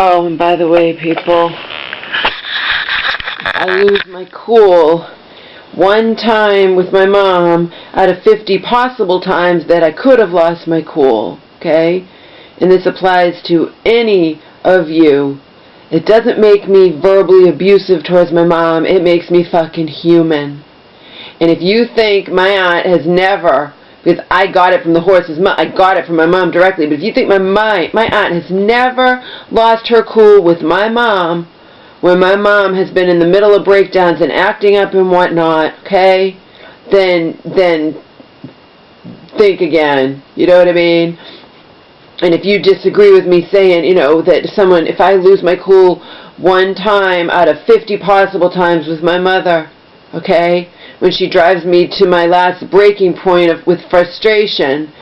Oh, and by the way, people, I lose my cool one time with my mom out of 50 possible times that I could have lost my cool, okay? And this applies to any of you. It doesn't make me verbally abusive towards my mom. It makes me fucking human. And if you think my aunt has never, because I got it from the horse's mouth, I got it from my mom directly, but if you think my aunt has never lost her cool with my mom, when my mom has been in the middle of breakdowns and acting up and whatnot, okay, then think again. You know what I mean? And if you disagree with me saying, that someone, if I lose my cool one time out of 50 possible times with my mother, okay, when she drives me to my last breaking point with frustration,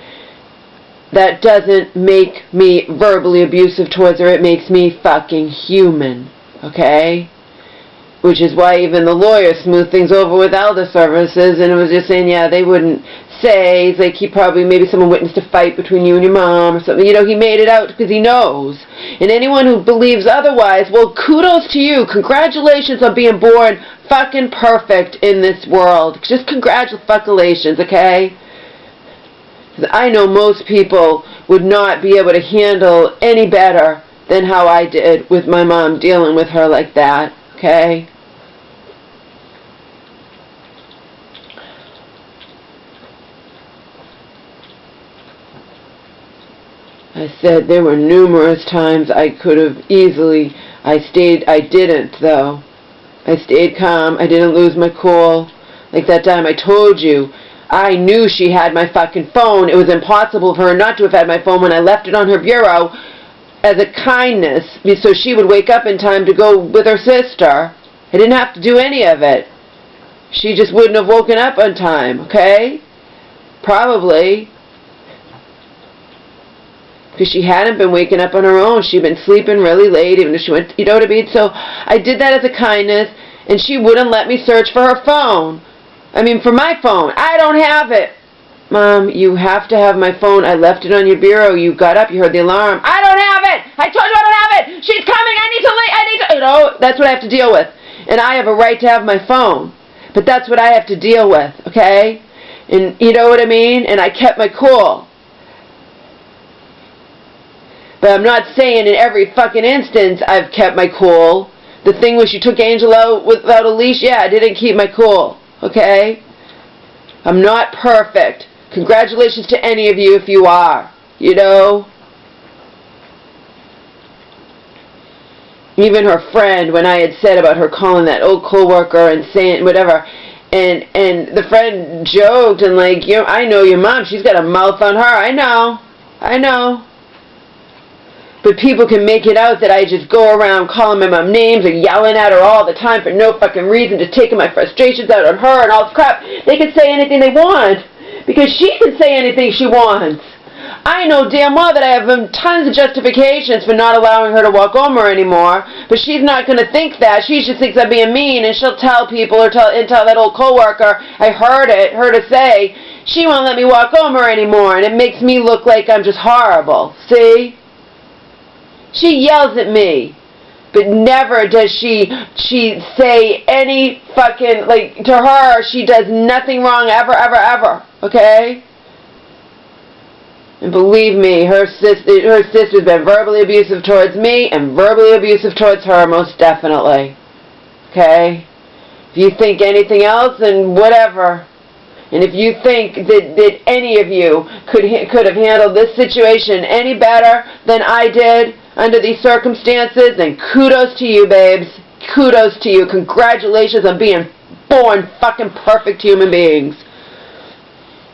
that doesn't make me verbally abusive towards her. It makes me fucking human, okay? Which is why even the lawyer smoothed things over with elder services, and it was just saying, yeah, they wouldn't say, it's like maybe someone witnessed a fight between you and your mom or something. He made it out because he knows. And anyone who believes otherwise, well, kudos to you. Congratulations on being born fucking perfect in this world. Just congratulations, okay? Because I know most people would not be able to handle any better than how I did with my mom dealing with her like that, okay? I said there were numerous times I could have easily, I didn't though. I stayed calm, I didn't lose my cool. Like that time I told you, I knew she had my fucking phone. It was impossible for her not to have had my phone when I left it on her bureau as a kindness, so she would wake up in time to go with her sister. I didn't have to do any of it. She just wouldn't have woken up on time, okay? Probably. Because she hadn't been waking up on her own. She'd been sleeping really late, even if she went, you know what I mean? So I did that as a kindness, and she wouldn't let me search for her phone. For my phone. I don't have it. Mom, you have to have my phone. I left it on your bureau. You got up, you heard the alarm. I don't have it! I told you I don't have it! She's coming! I need to leave! That's what I have to deal with. And I have a right to have my phone. But that's what I have to deal with, okay? And you know what I mean? And I kept my cool. But I'm not saying in every fucking instance I've kept my cool. The thing was she took Angel out without a leash. Yeah, I didn't keep my cool. Okay? I'm not perfect. Congratulations to any of you if you are. Even her friend, when I had said about her calling that old co-worker and saying whatever, and the friend joked and I know your mom, she's got a mouth on her. I know. But people can make it out that I just go around calling my mom names or yelling at her all the time for no fucking reason, just taking my frustrations out on her and all this crap. They can say anything they want because she can say anything she wants. I know damn well that I have tons of justifications for not allowing her to walk Omer anymore, but she's not going to think that. She just thinks I'm being mean, and she'll tell people or tell that old coworker, I heard her say, she won't let me walk Omer anymore, and it makes me look like I'm just horrible. See? She yells at me, but never does she say any fucking, to her, she does nothing wrong ever, okay? And believe me, her sister's been verbally abusive towards me and verbally abusive towards her, most definitely, okay? If you think anything else, then whatever. And if you think that any of you could have handled this situation any better than I did, under these circumstances, then kudos to you, babes. Kudos to you. Congratulations on being born fucking perfect human beings.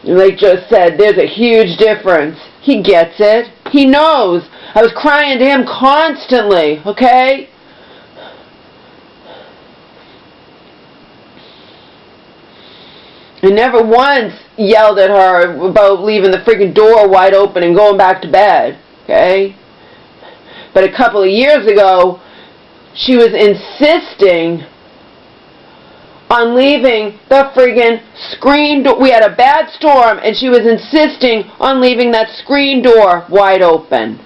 And like Joe said, there's a huge difference. He gets it. He knows. I was crying to him constantly, okay? I never once yelled at her about leaving the freaking door wide open and going back to bed, okay? But a couple of years ago, she was insisting on leaving the friggin' screen door. We had a bad storm, and she was insisting on leaving that screen door wide open.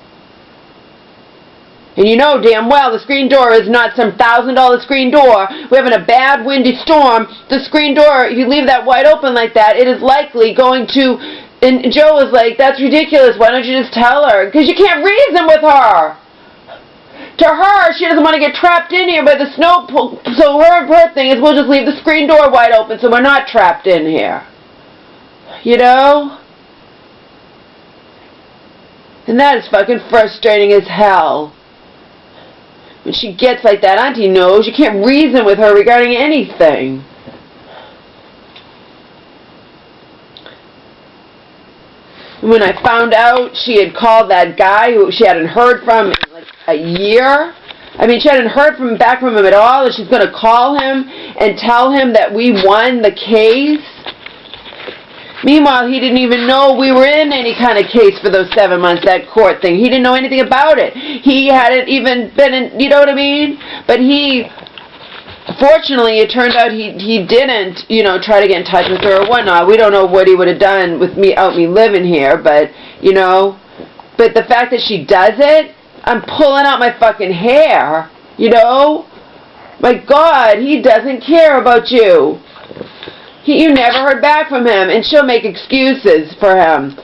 And you know damn well the screen door is not some $1,000 screen door. We're having a bad windy storm. The screen door, if you leave that wide open like that, it is likely going to... And Joe was like, that's ridiculous. Why don't you just tell her? Because you can't reason with her. To her, she doesn't want to get trapped in here by the snow pool. So her thing is, we'll just leave the screen door wide open so we're not trapped in here. You know? And that is fucking frustrating as hell. When she gets like that, Auntie knows you can't reason with her regarding anything. And when I found out she had called that guy who she hadn't heard from in like a year, I mean, she hadn't heard back from him at all, and she's going to call him and tell him that we won the case. Meanwhile, he didn't even know we were in any kind of case for those 7 months, that court thing. He didn't know anything about it. He hadn't even been in, you know what I mean? But fortunately, it turned out he didn't, you know, try to get in touch with her or whatnot. We don't know what he would have done with me living here, but, you know. But the fact that she does it, I'm pulling out my fucking hair, you know? My God, he doesn't care about you. You never heard back from him, and she'll make excuses for him.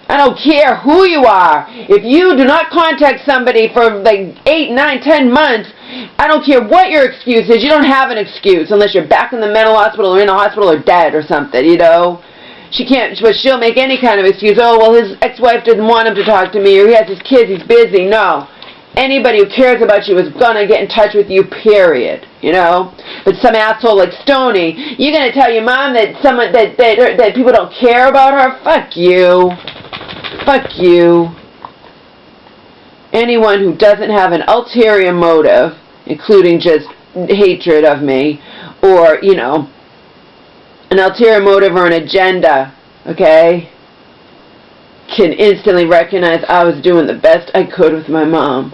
I don't care who you are. If you do not contact somebody for like 8, 9, 10 months, I don't care what your excuse is. You don't have an excuse unless you're back in the mental hospital or in the hospital or dead or something, you know. She can't, but she'll make any kind of excuse. Oh, well, his ex-wife didn't want him to talk to me, or he has his kids, he's busy. No. Anybody who cares about you is going to get in touch with you, period, you know? But some asshole like Stoney, you're going to tell your mom that that people don't care about her? Fuck you. Fuck you. Anyone who doesn't have an ulterior motive, including just hatred of me, or, you know, an ulterior motive or an agenda, okay, can instantly recognize I was doing the best I could with my mom.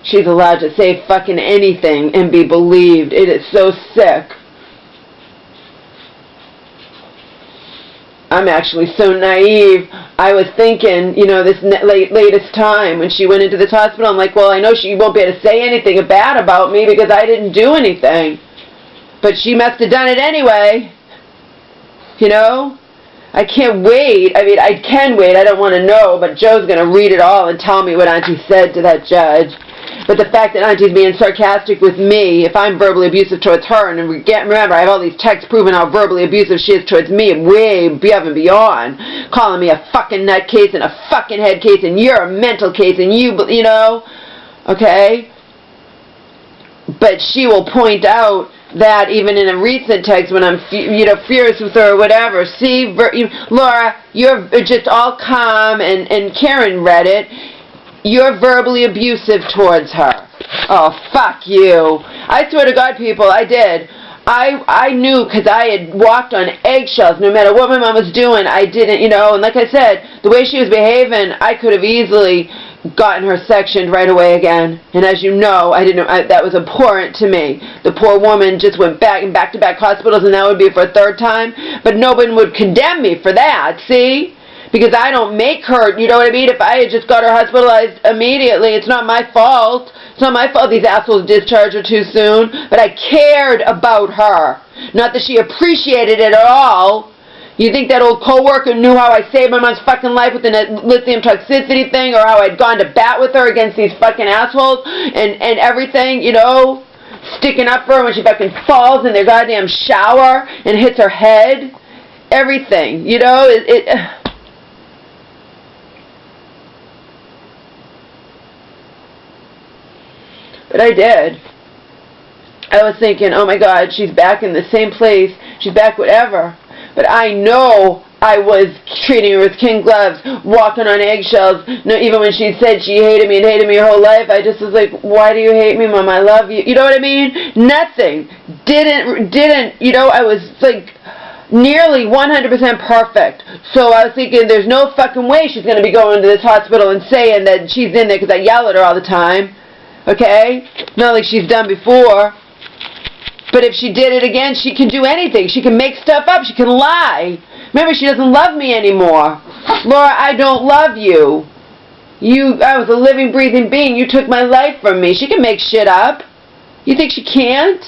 She's allowed to say fucking anything and be believed. It is so sick. I'm actually so naive. I was thinking, you know, this latest time when she went into this hospital, I'm like, well, I know she won't be able to say anything bad about me because I didn't do anything. But she must have done it anyway. You know? I can't wait. I mean, I can wait. I don't want to know, but Joe's going to read it all and tell me what Auntie said to that judge. But the fact that Auntie's being sarcastic with me, if I'm verbally abusive towards her, and remember, I have all these texts proving how verbally abusive she is towards me, way above and beyond, calling me a fucking nutcase and a fucking head case, and you're a mental case, and you know, okay? But she will point out that even in a recent text when I'm, you know, furious with her or whatever, see, Laura, you're just all calm, and Karen read it, you're verbally abusive towards her. Oh, fuck you. I swear to God, people, I did. I knew because I had walked on eggshells no matter what my mom was doing. I didn't, you know, and like I said, the way she was behaving, I could have easily gotten her sectioned right away again. And as you know, that was abhorrent to me. The poor woman just went back and back-to-back hospitals, and that would be for a third time. But nobody would condemn me for that, see? Because I don't make her, you know what I mean? If I had just got her hospitalized immediately, it's not my fault. It's not my fault these assholes discharged her too soon. But I cared about her. Not that she appreciated it at all. You think that old co-worker knew how I saved my mom's fucking life with the lithium toxicity thing, or how I'd gone to bat with her against these fucking assholes and everything, you know? Sticking up for her when she fucking falls in their goddamn shower and hits her head. Everything, you know? But I did. I was thinking, oh my God, she's back in the same place. She's back whatever. But I know I was treating her with kid gloves, walking on eggshells. No, even when she said she hated me and hated me her whole life, I just was like, why do you hate me, Mom? I love you. You know what I mean? Nothing. Didn't, you know, I was like nearly 100% perfect. So I was thinking, there's no fucking way she's going to be going to this hospital and saying that she's in there because I yell at her all the time. Okay? Not like she's done before. But if she did it again, she can do anything. She can make stuff up. She can lie. Remember, she doesn't love me anymore. Laura, I don't love you. I was a living, breathing being. You took my life from me. She can make shit up. You think she can't?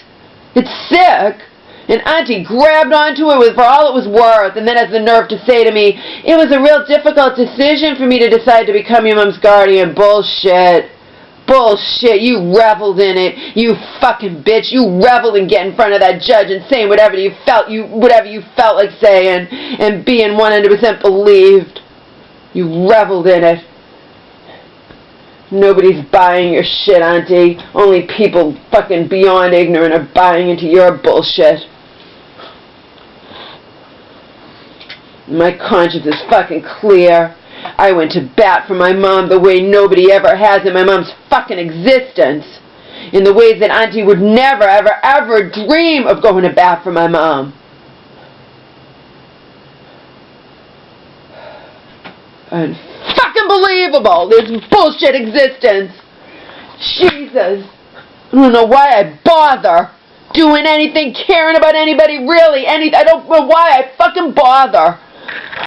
It's sick. And Auntie grabbed onto it for all it was worth, and then has the nerve to say to me, it was a real difficult decision for me to decide to become your mom's guardian. Bullshit. Bullshit. You reveled in it. You fucking bitch. You reveled in getting in front of that judge and saying whatever you felt like saying, and being 100% believed. You reveled in it. Nobody's buying your shit, Auntie. Only people fucking beyond ignorant are buying into your bullshit. My conscience is fucking clear. I went to bat for my mom the way nobody ever has in my mom's fucking existence. In the ways that Auntie would never, ever, ever dream of going to bat for my mom. Unfucking believable, this bullshit existence. Jesus. I don't know why I bother doing anything, caring about anybody, really, I don't know why I fucking bother.